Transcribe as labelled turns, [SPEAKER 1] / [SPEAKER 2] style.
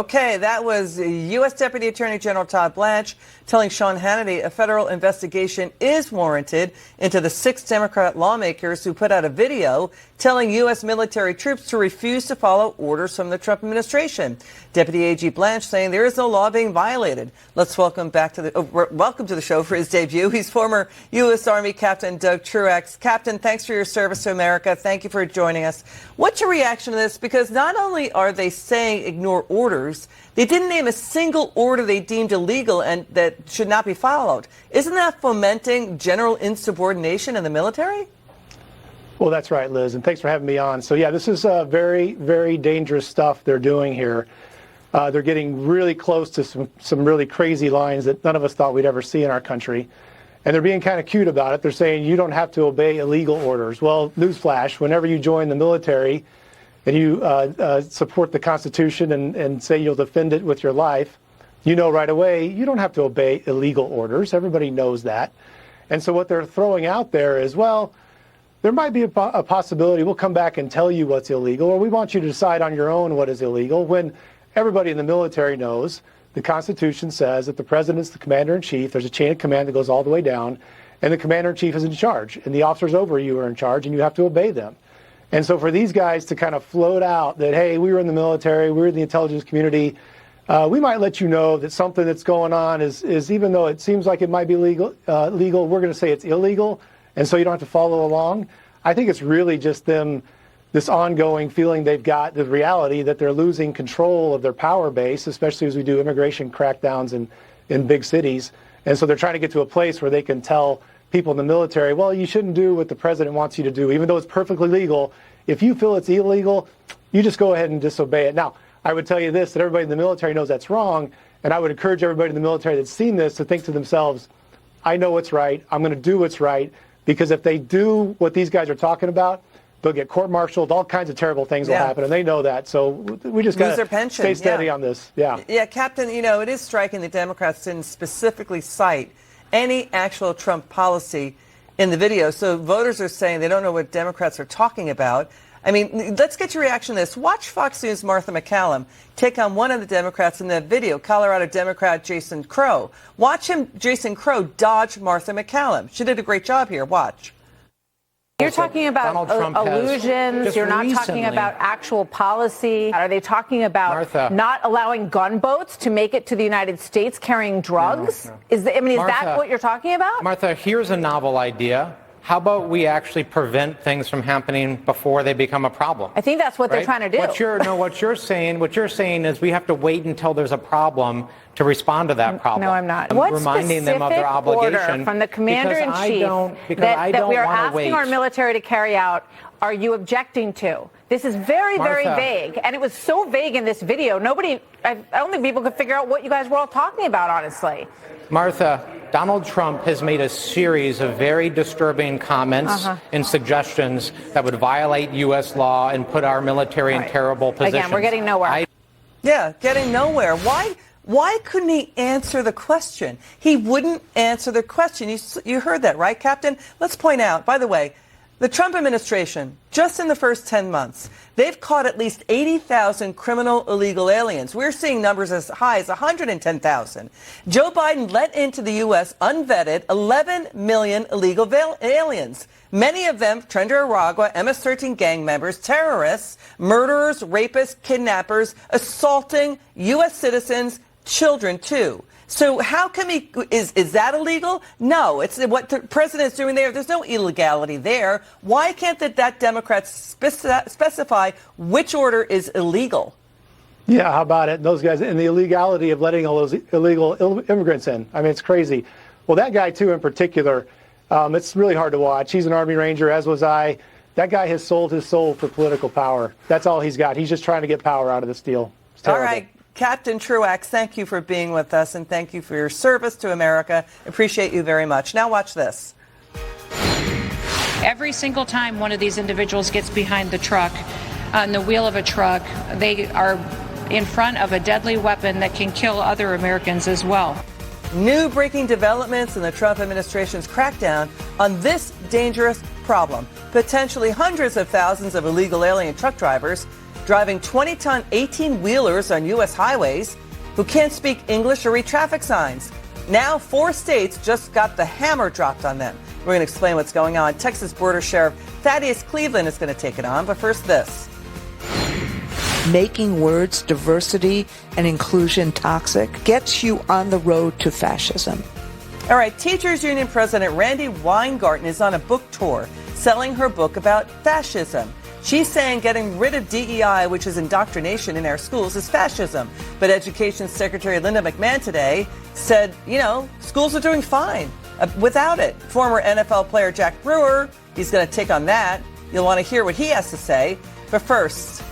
[SPEAKER 1] Okay, that was U.S. Deputy Attorney General Todd Blanche telling Sean Hannity a federal investigation is warranted into the 6 Democrat lawmakers who put out a video telling U.S. military troops to refuse to follow orders from the Trump administration. Deputy AG Blanche saying there is no law being violated. Let's welcome to the show for his debut. He's former U.S. Army Captain Doug Truax. Captain, thanks for your service to America. Thank you for joining us. What's your reaction to this? Because not only are they saying ignore orders, they didn't name a single order they deemed illegal and that should not be followed. Isn't that fomenting general insubordination in the military?
[SPEAKER 2] Well, that's right, Liz, and thanks for having me on. So, yeah, this is very, very dangerous stuff they're doing here. They're getting really close to some really crazy lines that none of us thought we'd ever see in our country. And they're being kind of cute about it. They're saying you don't have to obey illegal orders. Well, newsflash, whenever you join the military and you support the Constitution and say you'll defend it with your life, you know right away you don't have to obey illegal orders. Everybody knows that. And so what they're throwing out there is, well, there might be a possibility we'll come back and tell you what's illegal, or we want you to decide on your own what is illegal, when everybody in the military knows the Constitution says that the president's the commander-in-chief. There's a chain of command that goes all the way down, and the commander-in-chief is in charge, and the officers over you are in charge, and you have to obey them. And so for these guys to kind of float out that, hey, we were in the military, we were in the intelligence community, we might let you know that something that's going on is even though it seems like it might be legal, we're going to say it's illegal, and so you don't have to follow along. I think it's really just them, this ongoing feeling they've got, the reality that they're losing control of their power base, especially as we do immigration crackdowns in big cities. And so they're trying to get to a place where they can tell people in the military, well, you shouldn't do what the president wants you to do, even though it's perfectly legal. If you feel it's illegal, you just go ahead and disobey it. Now, I would tell you this, that everybody in the military knows that's wrong, and I would encourage everybody in the military that's seen this to think to themselves, I know what's right, I'm going to do what's right, because if they do what these guys are talking about, they'll get court-martialed, all kinds of terrible things will happen, and they know that. So we just got to stay steady on this.
[SPEAKER 1] Yeah, Captain, it is striking that Democrats didn't specifically cite any actual Trump policy in the video. So voters are saying they don't know what Democrats are talking about. I mean, let's get your reaction to this. Watch Fox News' Martha McCallum take on one of the Democrats in that video, Colorado Democrat Jason Crow. Watch Jason Crow, dodge Martha McCallum. She did a great job here. Watch.
[SPEAKER 3] You're talking about illusions. You're not talking about actual policy. Are they talking about
[SPEAKER 4] Martha,
[SPEAKER 3] not allowing gunboats to make it to the United States carrying drugs?
[SPEAKER 4] No.
[SPEAKER 3] Is that what you're talking about?
[SPEAKER 4] Martha, here's a novel idea. How about we actually prevent things from happening before they become a problem?
[SPEAKER 3] I think that's what they're trying to do.
[SPEAKER 4] What you're saying is we have to wait until there's a problem to respond to that problem.
[SPEAKER 3] No, I'm not.
[SPEAKER 4] What reminding them of their obligation
[SPEAKER 3] order from the commander-in-chief that we are asking our military to carry out are you objecting to? This is very, very vague. And it was so vague in this video. I don't think people could figure out what you guys were all talking about, honestly.
[SPEAKER 4] Martha, Donald Trump has made a series of very disturbing comments and suggestions that would violate U.S. law and put our military in terrible positions.
[SPEAKER 3] Again, we're getting nowhere.
[SPEAKER 1] Getting nowhere. Why couldn't he answer the question? He wouldn't answer the question. You heard that, right, Captain? Let's point out, by the way, the Trump administration, just in the first 10 months, they've caught at least 80,000 criminal illegal aliens. We're seeing numbers as high as 110,000. Joe Biden let into the U.S. unvetted 11 million illegal aliens. Many of them Aragua, MS-13 gang members, terrorists, murderers, rapists, kidnappers, assaulting U.S. citizens, children too. So how can is that illegal? No, it's what the president is doing there. There's no illegality there. Why can't that Democrats specify which order is illegal?
[SPEAKER 2] Yeah, how about it? Those guys, and the illegality of letting all those illegal immigrants in. I mean, it's crazy. Well, that guy, too, in particular, it's really hard to watch. He's an Army Ranger, as was I. That guy has sold his soul for political power. That's all he's got. He's just trying to get power out of this deal.
[SPEAKER 1] All right. Captain Truax, thank you for being with us, and thank you for your service to America. Appreciate you very much. Now watch this.
[SPEAKER 5] Every single time one of these individuals gets behind the truck, on the wheel of a truck, they are in front of a deadly weapon that can kill other Americans as well.
[SPEAKER 1] New breaking developments in the Trump administration's crackdown on this dangerous problem. Potentially hundreds of thousands of illegal alien truck drivers driving 20-ton 18-wheelers on U.S. highways who can't speak English or read traffic signs. Now 4 states just got the hammer dropped on them. We're going to explain what's going on. Texas Border Sheriff Thaddeus Cleveland is going to take it on. But first, this.
[SPEAKER 6] Making words diversity and inclusion toxic gets you on the road to fascism.
[SPEAKER 1] All right, Teachers Union President Randi Weingarten is on a book tour selling her book about fascism. She's saying getting rid of DEI, which is indoctrination in our schools, is fascism. But Education Secretary Linda McMahon today said, schools are doing fine without it. Former NFL player Jack Brewer, he's going to take on that. You'll want to hear what he has to say. But first,